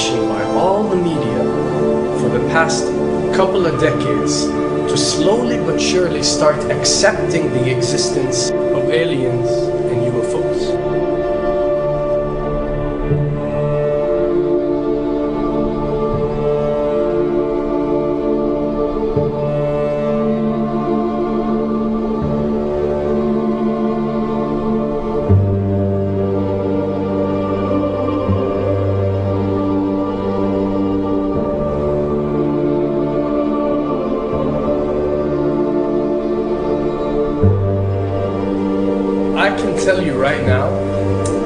manipulation by all the media for the past couple of decades to slowly but surely start accepting the existence of aliens and UFOs. I can tell you right now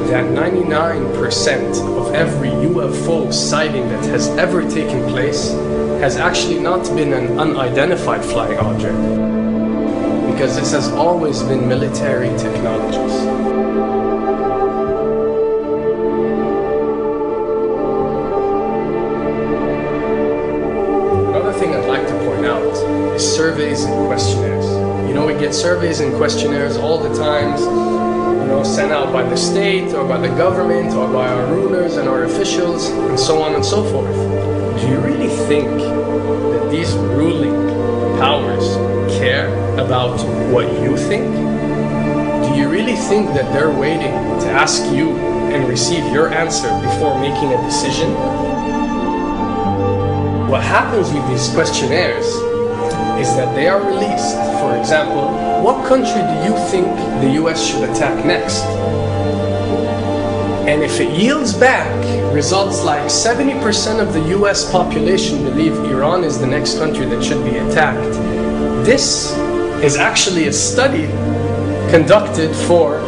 that 99% of every UFO sighting that has ever taken place has actually not been an unidentified flying object, because this has always been military technologies. Another thing I'd like to point out is surveys and questionnaires. You know, we get surveys and questionnaires all the time, you know, sent out by the state or by the government or by our rulers and our officials and so on and so forth. Do you really think that these ruling powers care about what you think? Do you really think that they're waiting to ask you and receive your answer before making a decision? What happens with these questionnaires is that they are released. For example, what country do you think the US should attack next? And if it yields back results like 70% of the US population believe Iran is the next country that should be attacked, this is actually a study conducted for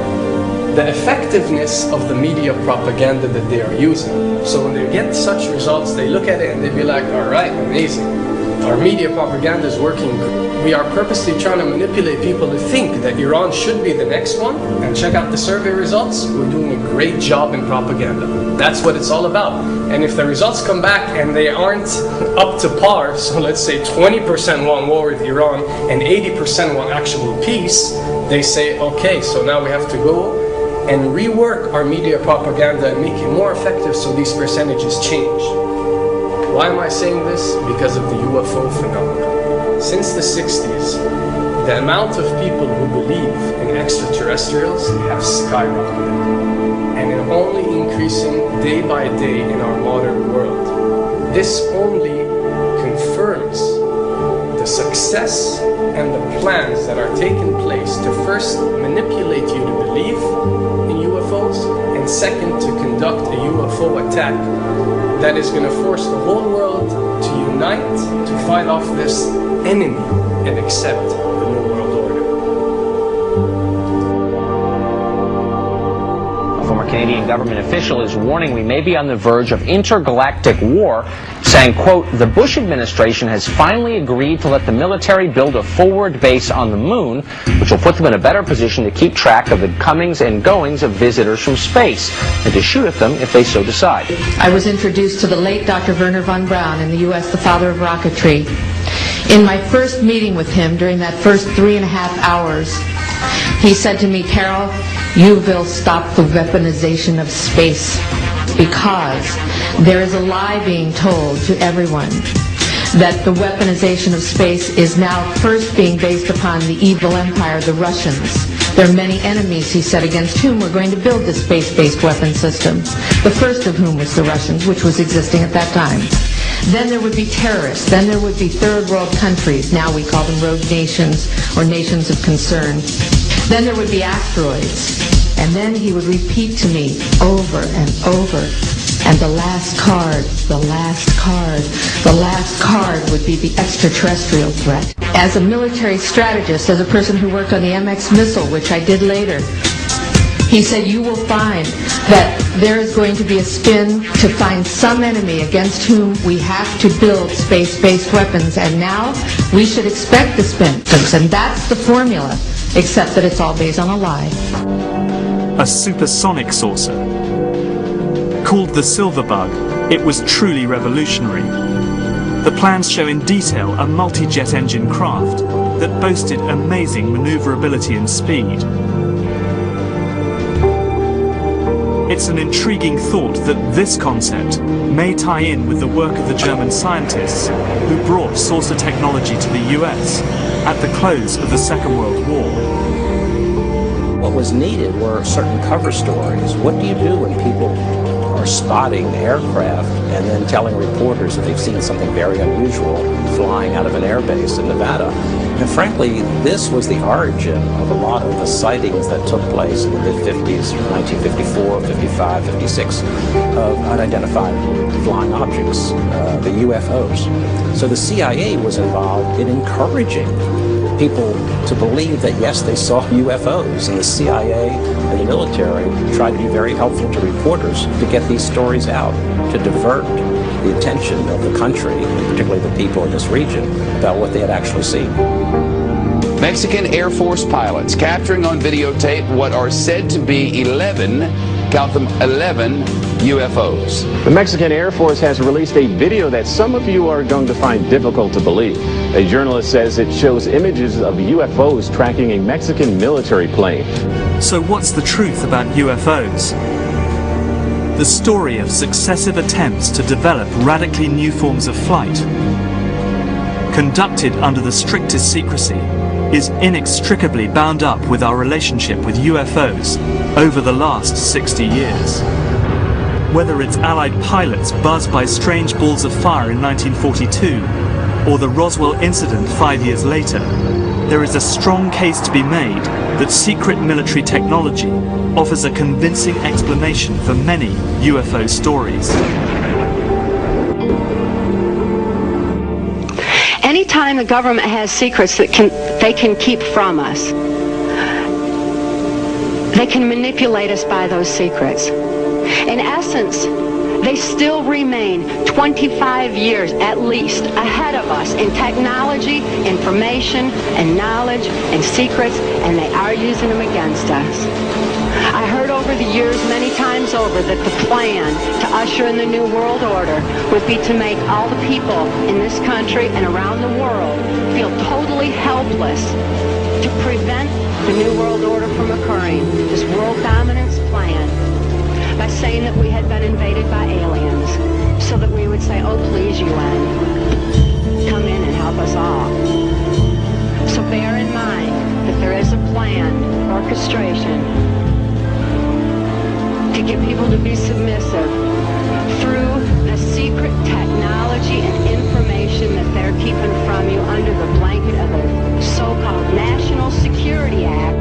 the effectiveness of the media propaganda that they are using. So when they get such results, they look at it and they be like, all right, amazing. Our media propaganda is working. We are purposely trying to manipulate people to think that Iran should be the next one, and check out the survey results. We're doing a great job in propaganda. That's what it's all about. And if the results come back and they aren't up to par, so let's say 20% want war with Iran and 80% want actual peace, they say, okay, so now we have to go and rework our media propaganda and make it more effective so these percentages change. Why am I saying this? Because of the UFO phenomenon. Since the 60s, the amount of people who believe in extraterrestrials have skyrocketed, and it's only increasing day by day in our modern world. This only confirms the success and the plans that are taking place to first manipulate you to believe in UFOs, and second, to conduct a UFO attack that is going to force the whole world to unite to fight off this enemy and accept the New World Order. A former Canadian government official is warning we may be on the verge of intergalactic war, saying, quote, the Bush administration has finally agreed to let the military build a forward base on the moon, which will put them in a better position to keep track of the comings and goings of visitors from space, and to shoot at them if they so decide. I was introduced to the late Dr. Wernher von Braun in the U.S., the father of rocketry. In my first meeting with him, during that first 3.5 hours, he said to me, Carol, you will stop the weaponization of space, because there is a lie being told to everyone that the weaponization of space is now first being based upon the evil empire, the Russians. There are many enemies, he said, against whom we're going to build this space-based weapon system, the first of whom was the Russians, which was existing at that time. Then there would be terrorists. Then there would be third world countries. Now we call them rogue nations or nations of concern. Then there would be asteroids. And then he would repeat to me over and over, and the last card, the last card, the last card would be the extraterrestrial threat. As a military strategist, as a person who worked on the MX missile, which I did later, he said, you will find that there is going to be a spin to find some enemy against whom we have to build space-based weapons, and now we should expect the spin. And that's the formula, except that it's all based on a lie. A supersonic saucer. Called the Silver Bug, it was truly revolutionary. The plans show in detail a multi-jet engine craft that boasted amazing maneuverability and speed. It's an intriguing thought that this concept may tie in with the work of the German scientists who brought saucer technology to the US at the close of the Second World War. What was needed were certain cover stories. What do you do when people are spotting aircraft and then telling reporters that they've seen something very unusual flying out of an airbase in Nevada? And frankly, this was the origin of a lot of the sightings that took place in the mid-50s, 1954, 55, 56, of unidentified flying objects, the UFOs. So the CIA was involved in encouraging people to believe that, yes, they saw UFOs, and the CIA and the military tried to be very helpful to reporters to get these stories out, to divert the attention of the country, and particularly the people in this region, about what they had actually seen. Mexican Air Force pilots capturing on videotape what are said to be 11, count them, 11 UFOs. The Mexican Air Force has released a video that some of you are going to find difficult to believe. A journalist says it shows images of UFOs tracking a Mexican military plane. So what's the truth about UFOs? The story of successive attempts to develop radically new forms of flight, conducted under the strictest secrecy, is inextricably bound up with our relationship with UFOs over the last 60 years. Whether it's Allied pilots buzzed by strange balls of fire in 1942, or the Roswell incident 5 years later, there is a strong case to be made that secret military technology offers a convincing explanation for many UFO stories. Anytime the government has secrets that they can keep from us, they can manipulate us by those secrets. In essence, they still remain 25 years at least ahead of us in technology, information, and knowledge, and secrets, and they are using them against us. I heard over the years many times over that the plan to usher in the New World Order would be to make all the people in this country and around the world feel totally helpless to prevent the New World Order from occurring, this world dominance plan, by saying that we had been invaded by aliens, so that we would say, oh please UN, come in and help us all. So bear in mind that there is a planned orchestration to get people to be submissive through the secret technology and information that they're keeping from you under the blanket of the so-called National Security Act.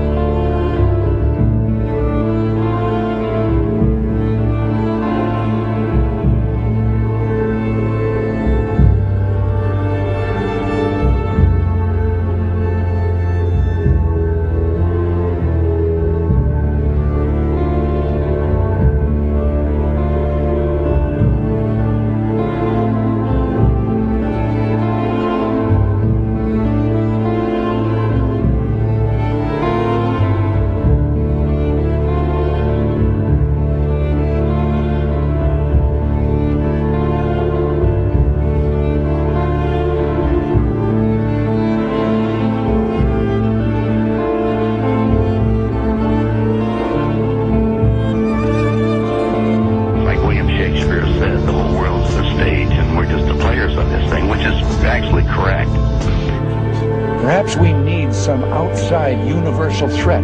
Perhaps we need some outside universal threat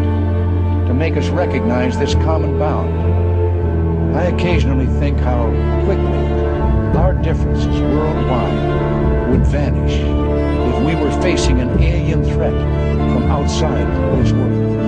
to make us recognize this common bound. I occasionally think how quickly our differences worldwide would vanish if we were facing an alien threat from outside this world.